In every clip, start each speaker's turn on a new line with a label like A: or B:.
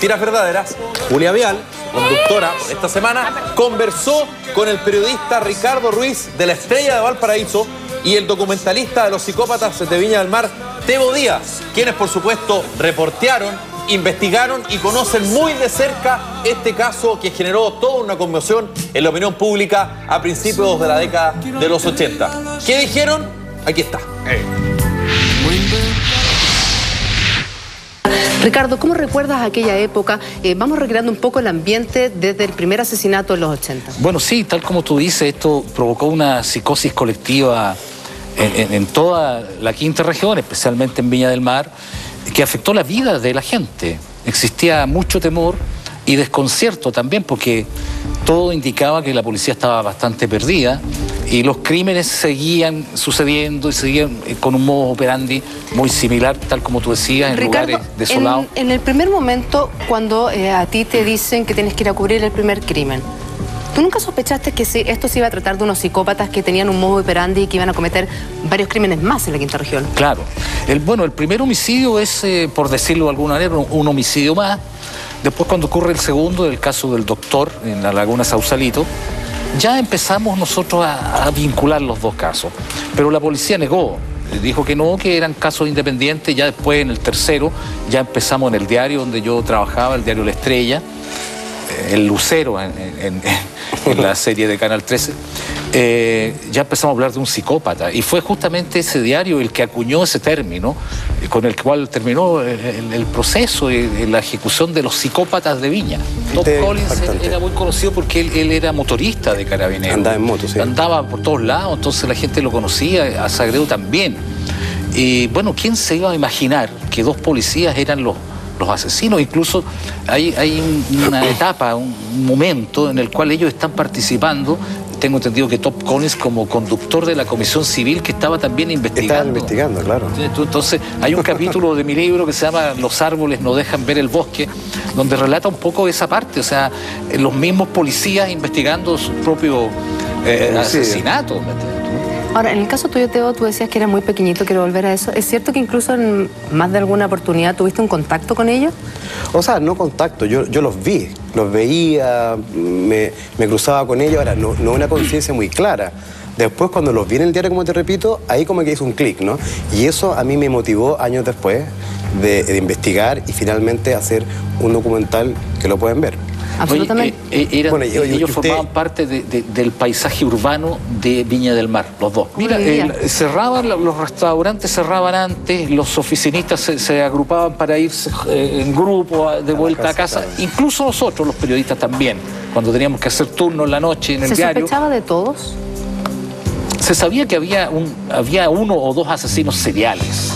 A: Mentiras Verdaderas, Julia Vial, conductora por esta semana, conversó con el periodista Ricardo Ruiz de La Estrella de Valparaíso y el documentalista de los psicópatas de Viña del Mar, Tebo Díaz, quienes por supuesto reportearon, investigaron y conocen muy de cerca este caso que generó toda una conmoción en la opinión pública a principios de la década de los 80. ¿Qué dijeron? Aquí está.
B: Ricardo, ¿cómo recuerdas aquella época? Vamos recreando un poco el ambiente desde el primer asesinato en los 80.
C: Bueno, sí, tal como tú dices, esto provocó una psicosis colectiva en toda la quinta región, especialmente en Viña del Mar, que afectó la vida de la gente. Existía mucho temor y desconcierto también, porque todo indicaba que la policía estaba bastante perdida y los crímenes seguían sucediendo y seguían con un modus operandi muy similar, tal como tú decías, en
B: Ricardo,
C: lugares desolados.
B: En el primer momento, cuando a ti te dicen que tienes que ir a cubrir el primer crimen, ¿tú nunca sospechaste que esto se iba a tratar de unos psicópatas que tenían un modus operandi y que iban a cometer varios crímenes más en la quinta región?
C: Claro. El primer homicidio es, por decirlo de alguna manera, un homicidio más. Después, cuando ocurre el segundo, el caso del doctor en la Laguna Sausalito, ya empezamos nosotros a vincular los dos casos. Pero la policía negó, dijo que no, que eran casos independientes. Ya después, en el tercero, ya empezamos en el diario donde yo trabajaba, el diario La Estrella, el Lucero en la serie de Canal 13, ya empezamos a hablar de un psicópata. Y fue justamente ese diario el que acuñó ese término, con el cual terminó el proceso y la ejecución de los psicópatas de Viña. Top Collins era muy conocido porque él era motorista de Carabineros.
D: Andaba en moto, sí.
C: Andaba por todos lados, entonces la gente lo conocía, a Sagredo también. Y bueno, ¿quién se iba a imaginar que dos policías eran los asesinos? Incluso hay una etapa, un momento en el cual ellos están participando. Tengo entendido que Top Collins como conductor de la comisión civil que estaba también investigando.
D: Estaban investigando, claro.
C: Entonces hay un capítulo de mi libro que se llama Los árboles no dejan ver el bosque, donde relata un poco esa parte, o sea, los mismos policías investigando su propio asesinato.
B: Ahora, en el caso tuyo, Teo, tú decías que era muy pequeñito, quiero volver a eso. ¿Es cierto que incluso en más de alguna oportunidad tuviste un contacto con ellos?
D: O sea, no contacto, yo los vi, los veía, me cruzaba con ellos, ahora no una conciencia muy clara. Después, cuando los vi en el diario, como te repito, ahí como que hizo un clic, ¿no? Y eso a mí me motivó años después de investigar y finalmente hacer un documental que lo pueden ver.
B: Absolutamente.
C: Ellos formaban parte del paisaje urbano de Viña del Mar, los dos. Mira, cerraban los restaurantes, cerraban antes, los oficinistas se agrupaban para irse en grupo de vuelta a casa. Incluso nosotros, los periodistas también, cuando teníamos que hacer turno en la noche en el diario.
B: ¿Se sospechaba de todos?
C: Se sabía que había uno o dos asesinos seriales.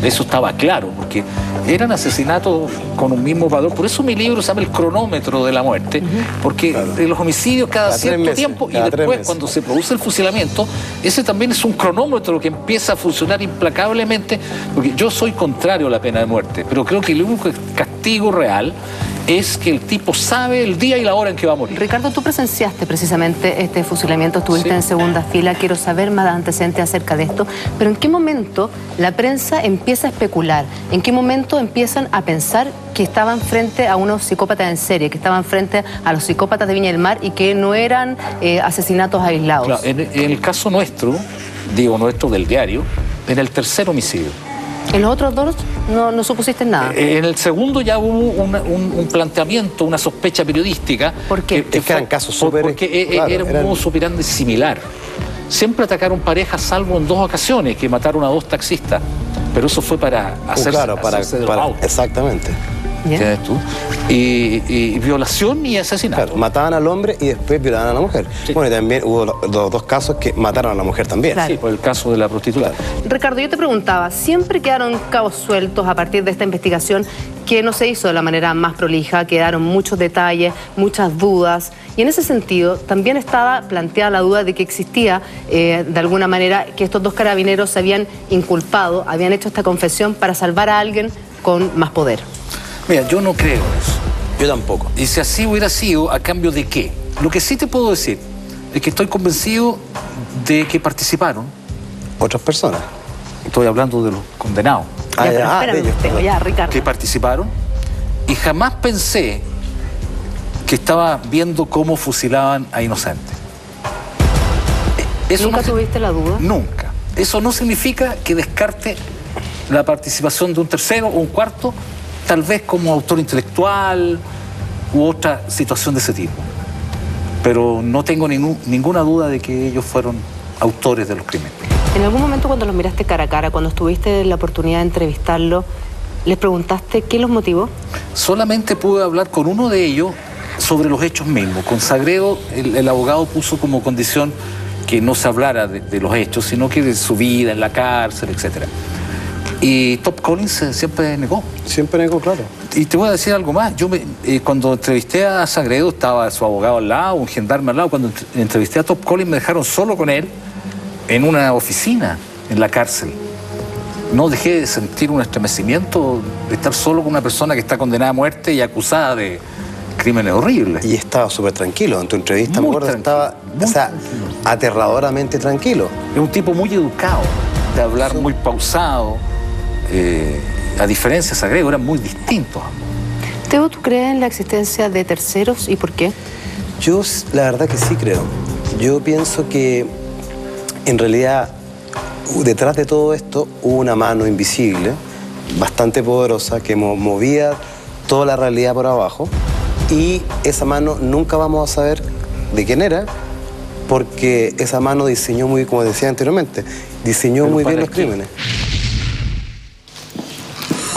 C: Eso estaba claro, porque eran asesinatos con un mismo valor. Por eso mi libro se llama El cronómetro de la muerte, porque de los homicidios cada cierto tiempo, y después cuando se produce el fusilamiento, ese también es un cronómetro que empieza a funcionar implacablemente, porque yo soy contrario a la pena de muerte, pero creo que el único castigo real es que el tipo sabe el día y la hora en que va a morir.
B: Ricardo, tú presenciaste precisamente este fusilamiento, estuviste en segunda fila, quiero saber más antecedentes acerca de esto, pero ¿en qué momento la prensa empieza a especular? ¿En qué momento empiezan a pensar que estaban frente a unos psicópatas en serie, que estaban frente a los psicópatas de Viña del Mar y que no eran asesinatos aislados?
C: Claro, en el caso nuestro, nuestro del diario, en el tercer homicidio.
B: ¿En los otros dos no supusiste nada?
C: En el segundo ya hubo un planteamiento, una sospecha periodística.
B: ¿Por qué?
D: Es que eran casos súper...
C: Porque era un modus operandi similar. Siempre atacaron parejas, salvo en 2 ocasiones, que mataron a 2 taxistas. Pero eso fue para hacerse de los autos.
D: Exactamente.
C: ¿Entiendes tú? Y violación y asesinato.
D: Claro, mataban al hombre y después violaban a la mujer. Sí. Bueno, y también hubo los 2 casos que mataron a la mujer también.
B: Claro.
C: Sí, por el caso de la prostituta.
B: Ricardo, yo te preguntaba, siempre quedaron cabos sueltos a partir de esta investigación que no se hizo de la manera más prolija, quedaron muchos detalles, muchas dudas, y en ese sentido también estaba planteada la duda de que existía, de alguna manera, que estos 2 carabineros se habían inculpado, habían hecho esta confesión para salvar a alguien con más poder.
C: Mira, yo no creo eso.
D: Yo tampoco.
C: Y si así hubiera sido, ¿a cambio de qué? Lo que sí te puedo decir es que estoy convencido de que participaron.
D: ¿Otras personas?
C: Estoy hablando de los condenados.
B: Ricardo.
C: Que participaron Y jamás pensé que estaba viendo cómo fusilaban a inocentes.
B: ¿Nunca tuviste la duda?
C: Nunca. Eso no significa que descarte la participación de un tercero o un cuarto, tal vez como autor intelectual u otra situación de ese tipo. Pero no tengo ninguna duda de que ellos fueron autores de los crímenes.
B: ¿En algún momento cuando los miraste cara a cara, cuando tuviste la oportunidad de entrevistarlo, les preguntaste qué los motivó?
C: Solamente pude hablar con uno de ellos sobre los hechos mismos. Con Sagredo, el abogado puso como condición que no se hablara de los hechos, sino que de su vida en la cárcel, etc. Y Top Collins siempre negó.
D: Siempre negó, claro.
C: Y te voy a decir algo más. Yo cuando entrevisté a Sagredo, estaba su abogado al lado, un gendarme al lado. Cuando entrevisté a Top Collins, me dejaron solo con él en una oficina en la cárcel. No dejé de sentir un estremecimiento de estar solo con una persona que está condenada a muerte y acusada de crímenes horribles.
D: Y estaba súper tranquilo. En tu entrevista, me acuerdo, estaba aterradoramente tranquilo.
C: Es un tipo muy educado, de hablar muy pausado. A diferencia de Sagredo, eran muy distintos.
B: Teo, ¿tú crees en la existencia de terceros y por qué?
D: Yo la verdad que sí creo. Yo pienso que en realidad detrás de todo esto hubo una mano invisible, bastante poderosa, que movía toda la realidad por abajo, y esa mano nunca vamos a saber de quién era, porque esa mano diseñó muy, como decía anteriormente, diseñó muy bien los crímenes.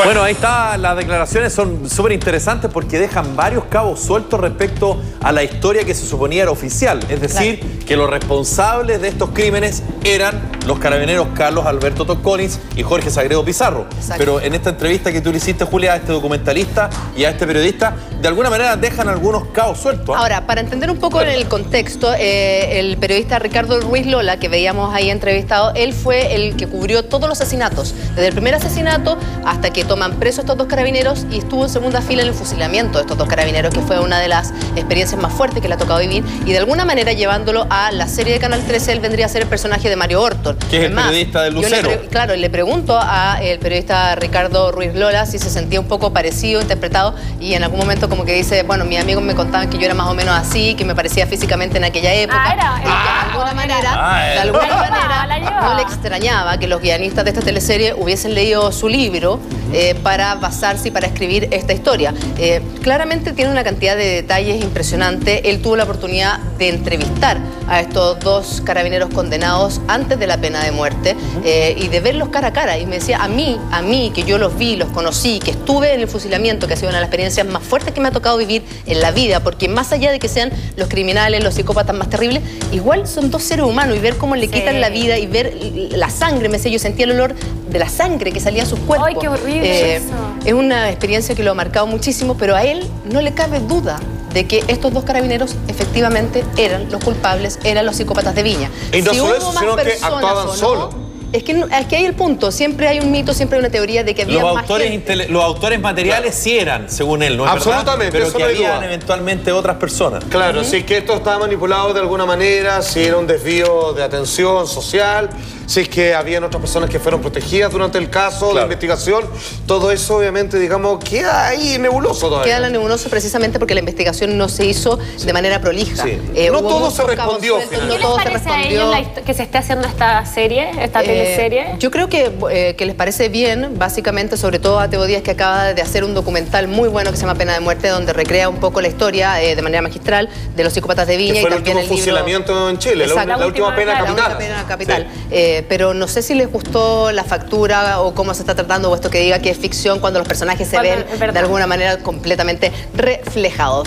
A: Bueno, ahí está, las declaraciones son súper interesantes porque dejan varios cabos sueltos respecto a la historia que se suponía era oficial. Es decir, que los responsables de estos crímenes eran los carabineros Carlos Alberto Top Collins y Jorge Sagredo Pizarro. Exacto. Pero en esta entrevista que tú le hiciste, Julia, a este documentalista y a este periodista, de alguna manera dejan algunos cabos sueltos.
B: Ahora, para entender un poco el contexto, el periodista Ricardo Ruiz Lola, que veíamos ahí entrevistado, él fue el que cubrió todos los asesinatos, desde el primer asesinato hasta que toman presos estos dos carabineros, y estuvo en segunda fila en el fusilamiento de estos dos carabineros, que fue una de las experiencias más fuertes que le ha tocado vivir, y de alguna manera llevándolo a la serie de Canal 13, él vendría a ser el personaje de Mario Orton.
A: Que es el periodista del Lucero.
B: Claro, le pregunto al periodista Ricardo Ruiz Lola si se sentía un poco parecido, interpretado, y en algún momento como que dice, bueno, mis amigos me contaban que yo era más o menos así, que me parecía físicamente en aquella época. De alguna manera no le extrañaba que los guionistas de esta teleserie hubiesen leído su libro para basarse y para escribir esta historia. Claramente tiene una cantidad de detalles impresionante. Él tuvo la oportunidad de entrevistar a estos dos carabineros condenados antes de la pena de muerte y de verlos cara a cara. Y me decía, a mí, que yo los vi, los conocí, que estuve en el fusilamiento, que ha sido una de las experiencias más fuertes que me ha tocado vivir en la vida, porque más allá de que sean los criminales, los psicópatas más terribles, igual son dos seres humanos, y ver cómo le quitan la vida y ver la sangre, me decía, yo sentía el olor de la sangre que salía a sus cuerpos.
E: ¡Ay, qué horrible eso!
B: Es una experiencia que lo ha marcado muchísimo, pero a él no le cabe duda de que estos dos carabineros efectivamente eran los culpables, eran los psicópatas de Viña.
F: Y no solo eso, sino que actuaban solos.
B: Es que hay el punto, siempre hay un mito, siempre hay una teoría de que había más gente.
A: Los autores materiales sí eran, según él, ¿no es
F: absolutamente,
A: verdad? Pero que
F: no hay
A: habían
F: duda.
A: Eventualmente otras personas.
F: Claro, si es que esto estaba manipulado de alguna manera, si era un desvío de atención social, si es que habían otras personas que fueron protegidas durante el caso, la investigación, todo eso obviamente, digamos, queda ahí nebuloso todavía.
B: Queda nebuloso precisamente porque la investigación no se hizo de manera prolija.
F: Sí. No todo se respondió finalmente.
E: ¿Qué les parece a ellos que se esté haciendo esta serie, esta teleserie?
B: Yo creo que les parece bien, básicamente, sobre todo a Teo Díaz, que acaba de hacer un documental muy bueno que se llama Pena de Muerte, donde recrea un poco la historia de manera magistral de los psicópatas de Viña.
F: Que fue
B: y también
F: el último fusilamiento en Chile, la última pena capital.
B: La última pena capital. Sí. Pero no sé si les gustó la factura o cómo se está tratando, o esto que diga que es ficción cuando los personajes se ven de alguna manera completamente reflejados.